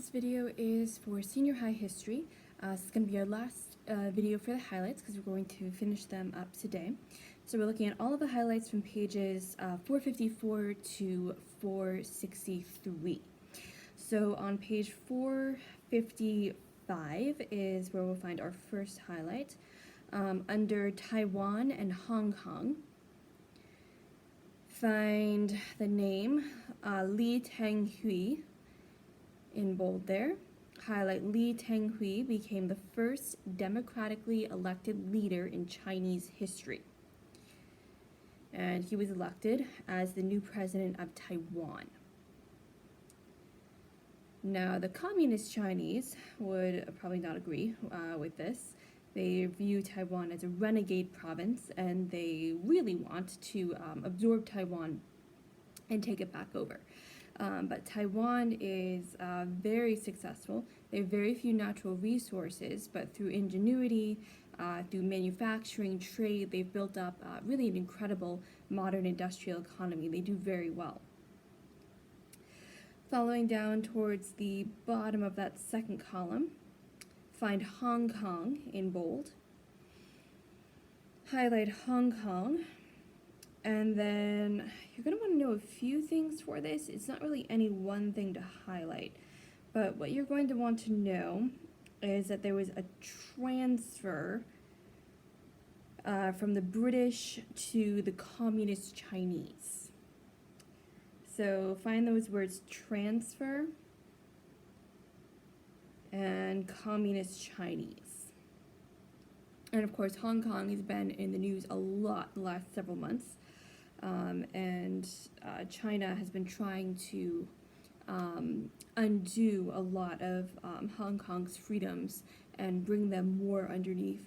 This video is for senior high history. This is going to be our last video for the highlights because we're going to finish them up today. So we're looking at all of the highlights from pages 454 to 463. So on page 455 is where we'll find our first highlight. Under Taiwan and Hong Kong, find the name Li Tenghui in bold there. Highlight Li Tenghui became the first democratically elected leader in Chinese history. And he was elected as the new president of Taiwan. Now, the communist Chinese would probably not agree with this. They view Taiwan as a renegade province, and they really want to absorb Taiwan and take it back over. But Taiwan is very successful. They have very few natural resources, but through ingenuity, through manufacturing, trade, they've built up really an incredible modern industrial economy. They do very well. Following down towards the bottom of that second column, find Hong Kong in bold. Highlight Hong Kong. And then you're going to want to know a few things for this. It's not really any one thing to highlight, but what you're going to want to know is that there was a transfer from the British to the communist Chinese. So find those words transfer and communist Chinese. And of course, Hong Kong has been in the news a lot the last several months. China has been trying to undo a lot of Hong Kong's freedoms and bring them more underneath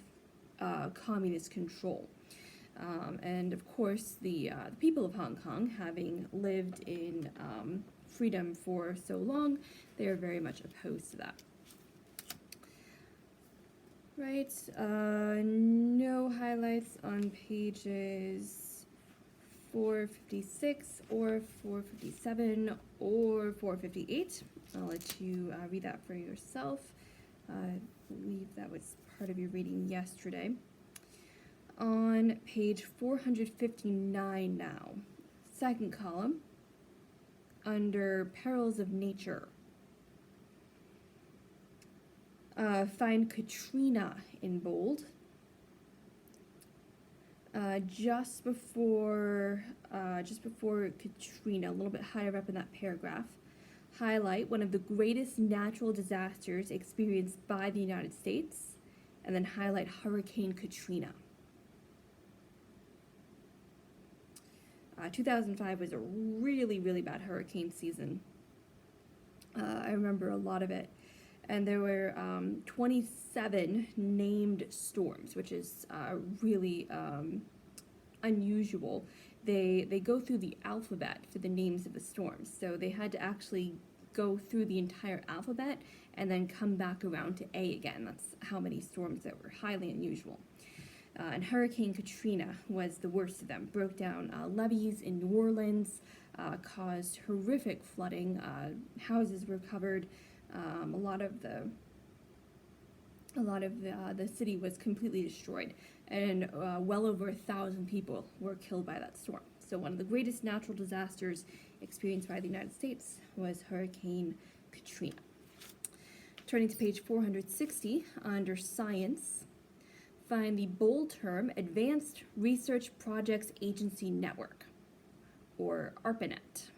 communist control. And of course, the people of Hong Kong, having lived in freedom for so long, they are very much opposed to that. Right, no highlights on pages 456 or 457 or 458. I'll let you read that for yourself. I believe that was part of your reading yesterday. On page 459 now, second column, under Perils of Nature. Find Katrina in bold. Just before Katrina, a little bit higher up in that paragraph, highlight one of the greatest natural disasters experienced by the United States, and then highlight Hurricane Katrina. 2005 was a really, really bad hurricane season. I remember a lot of it. And there were 27 named storms, which is really unusual. They go through the alphabet for the names of the storms. So they had to actually go through the entire alphabet and then come back around to A again. That's how many storms that were highly unusual. And Hurricane Katrina was the worst of them. Broke down levees in New Orleans, caused horrific flooding. Houses were covered. A lot of the city was completely destroyed, and well over 1,000 people were killed by that storm. So one of the greatest natural disasters experienced by the United States was Hurricane Katrina. Turning to page 460, under Science, find the bold term Advanced Research Projects Agency Network, or ARPANET,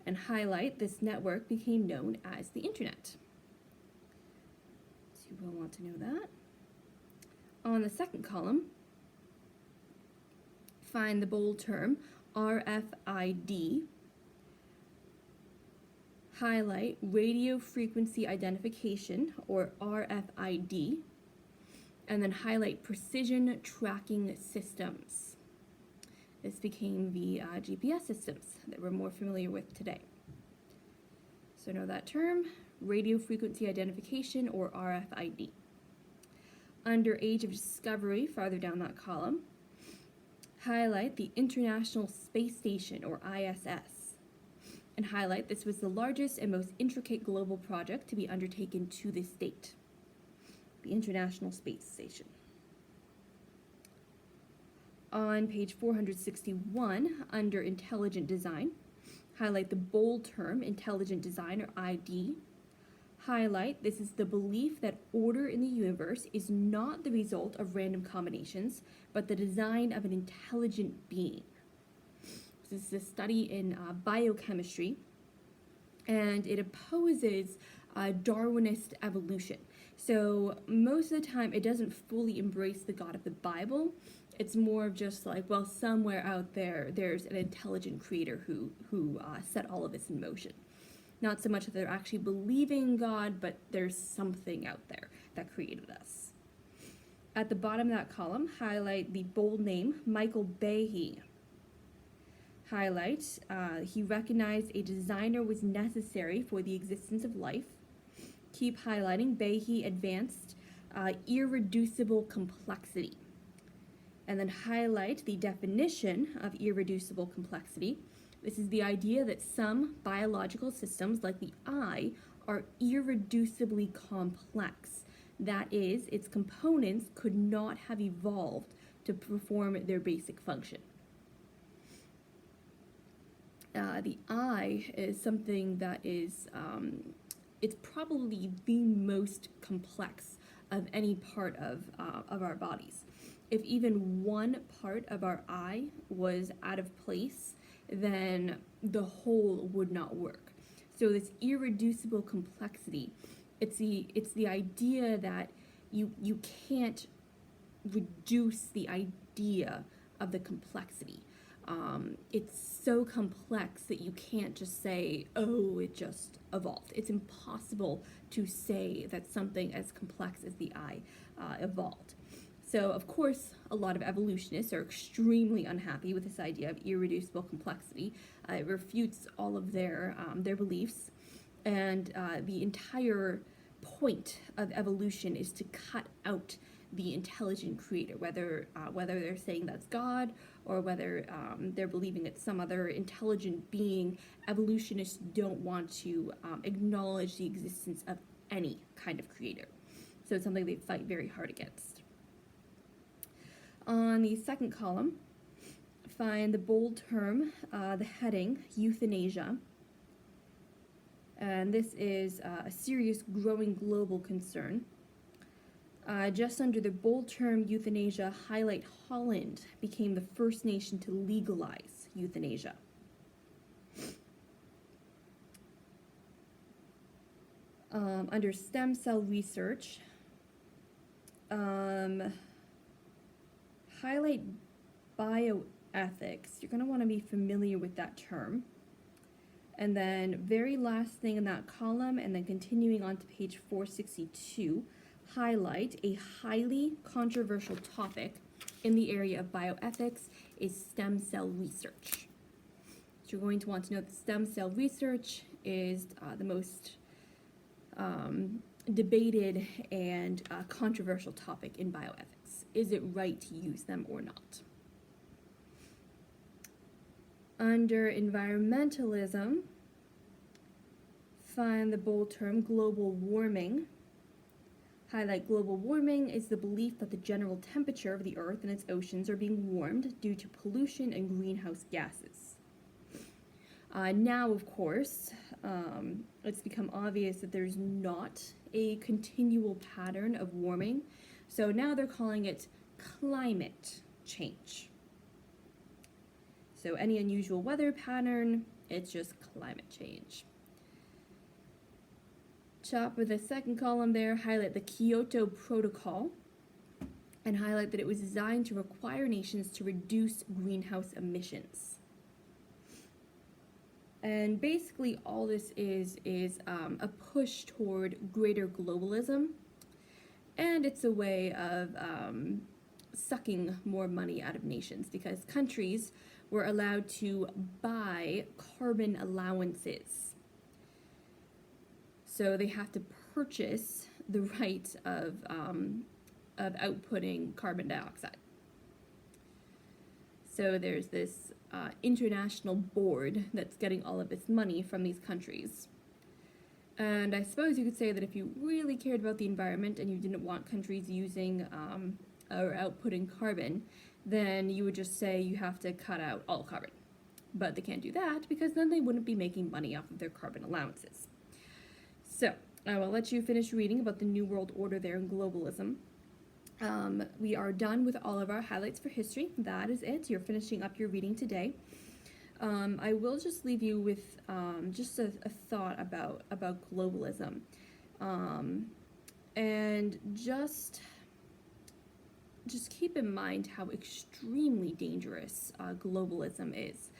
and highlight this network became known as the Internet. So you will want to know that. On the second column, find the bold term RFID, highlight Radio Frequency Identification, or RFID, and then highlight Precision Tracking Systems. This became the GPS systems that we're more familiar with today. So know that term, Radio Frequency Identification, or RFID. Under Age of Discovery, farther down that column, highlight the International Space Station, or ISS. and highlight this was the largest and most intricate global project to be undertaken to this date, the International Space Station. On page 461, under Intelligent Design, highlight the bold term Intelligent Design, or ID. Highlight, this is the belief that order in the universe is not the result of random combinations, but the design of an intelligent being. This is a study in biochemistry, and it opposes Darwinist evolution. So most of the time, it doesn't fully embrace the God of the Bible. It's more of just like, well, somewhere out there, there's an intelligent creator who set all of this in motion. Not so much that they're actually believing in God, but there's something out there that created us. At the bottom of that column, highlight the bold name, Michael Behe. Highlight, he recognized a designer was necessary for the existence of life. Keep highlighting, Behe advanced irreducible complexity. And then highlight the definition of irreducible complexity. This is the idea that some biological systems, like the eye, are irreducibly complex. That is, its components could not have evolved to perform their basic function. The eye is something that is, it's probably the most complex of any part of our bodies. If even one part of our eye was out of place, then the whole would not work. So this irreducible complexity, it's the idea that you can't reduce the idea of the complexity. It's so complex that you can't just say, oh, it just evolved. It's impossible to say that something as complex as the eye evolved. So, of course, a lot of evolutionists are extremely unhappy with this idea of irreducible complexity. It refutes all of their beliefs, and the entire point of evolution is to cut out the intelligent creator, whether they're saying that's God or whether they're believing it's some other intelligent being. Evolutionists don't want to acknowledge the existence of any kind of creator. So it's something they fight very hard against. On the second column, find the bold term, the heading, euthanasia. And this is a serious growing global concern. Just under the bold term euthanasia, highlight Holland became the first nation to legalize euthanasia. Under stem cell research, highlight bioethics. You're going to want to be familiar with that term. And then very last thing in that column, and then continuing on to page 462, highlight a highly controversial topic in the area of bioethics is stem cell research. So you're going to want to know that stem cell research is the most debated and controversial topic in bioethics. Is it right to use them or not? Under environmentalism, find the bold term global warming. Highlight global warming is the belief that the general temperature of the Earth and its oceans are being warmed due to pollution and greenhouse gases. Now, of course, it's become obvious that there's not a continual pattern of warming. So now they're calling it climate change. So any unusual weather pattern, it's just climate change. Top of the second column there, highlight the Kyoto Protocol and highlight that it was designed to require nations to reduce greenhouse emissions. And basically all this is a push toward greater globalism, and it's a way of sucking more money out of nations because countries were allowed to buy carbon allowances. So they have to purchase the right of outputting carbon dioxide. So there's this international board that's getting all of its money from these countries. And I suppose you could say that if you really cared about the environment and you didn't want countries using or outputting carbon, then you would just say you have to cut out all carbon. But they can't do that because then they wouldn't be making money off of their carbon allowances. So I will let you finish reading about the New World Order there and globalism. We are done with all of our highlights for history. That is it. You're finishing up your reading today. I will just leave you with just a thought about globalism, and just keep in mind how extremely dangerous globalism is,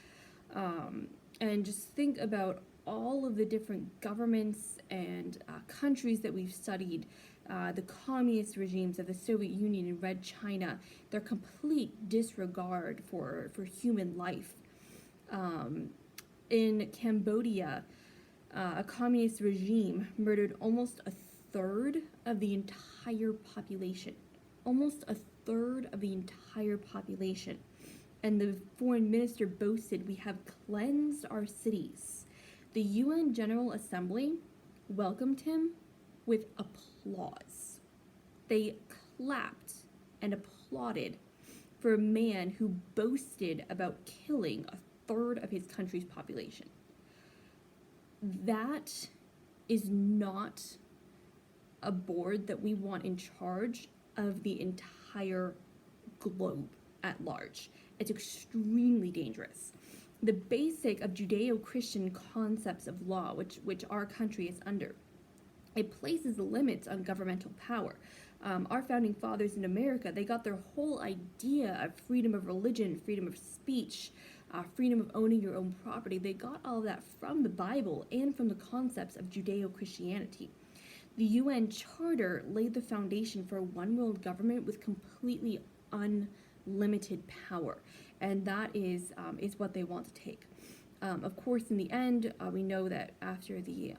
and just think about all of the different governments and countries that we've studied, the communist regimes of the Soviet Union and Red China, their complete disregard for human life. In Cambodia, a communist regime murdered almost a third of the entire population. Almost a third of the entire population. And the foreign minister boasted, "We have cleansed our cities." The UN General Assembly welcomed him with applause. They clapped and applauded for a man who boasted about killing a third of his country's population. That is not a board that we want in charge of the entire globe at large. It's extremely dangerous. The basic of Judeo-Christian concepts of law, which our country is under, it places limits on governmental power. Our founding fathers in America, they got their whole idea of freedom of religion, freedom of speech, freedom of owning your own property. They got all of that from the Bible and from the concepts of Judeo-Christianity. The UN Charter laid the foundation for a one-world government with completely unlimited power, and that is what they want to take. Of course, in the end, we know that after the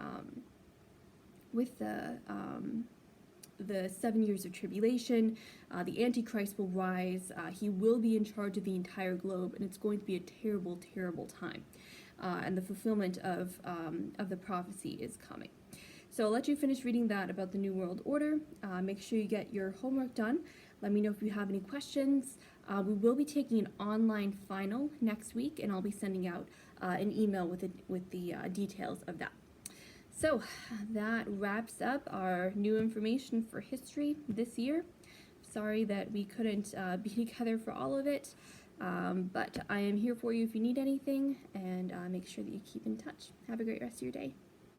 7 years of tribulation, the Antichrist will rise. He will be in charge of the entire globe, and it's going to be a terrible, terrible time. And the fulfillment of the prophecy is coming. So I'll let you finish reading that about the New World Order. Make sure you get your homework done. Let me know if you have any questions. We will be taking an online final next week, and I'll be sending out an email with the details of that. So that wraps up our new information for history this year. Sorry that we couldn't be together for all of it, but I am here for you if you need anything, and make sure that you keep in touch. Have a great rest of your day.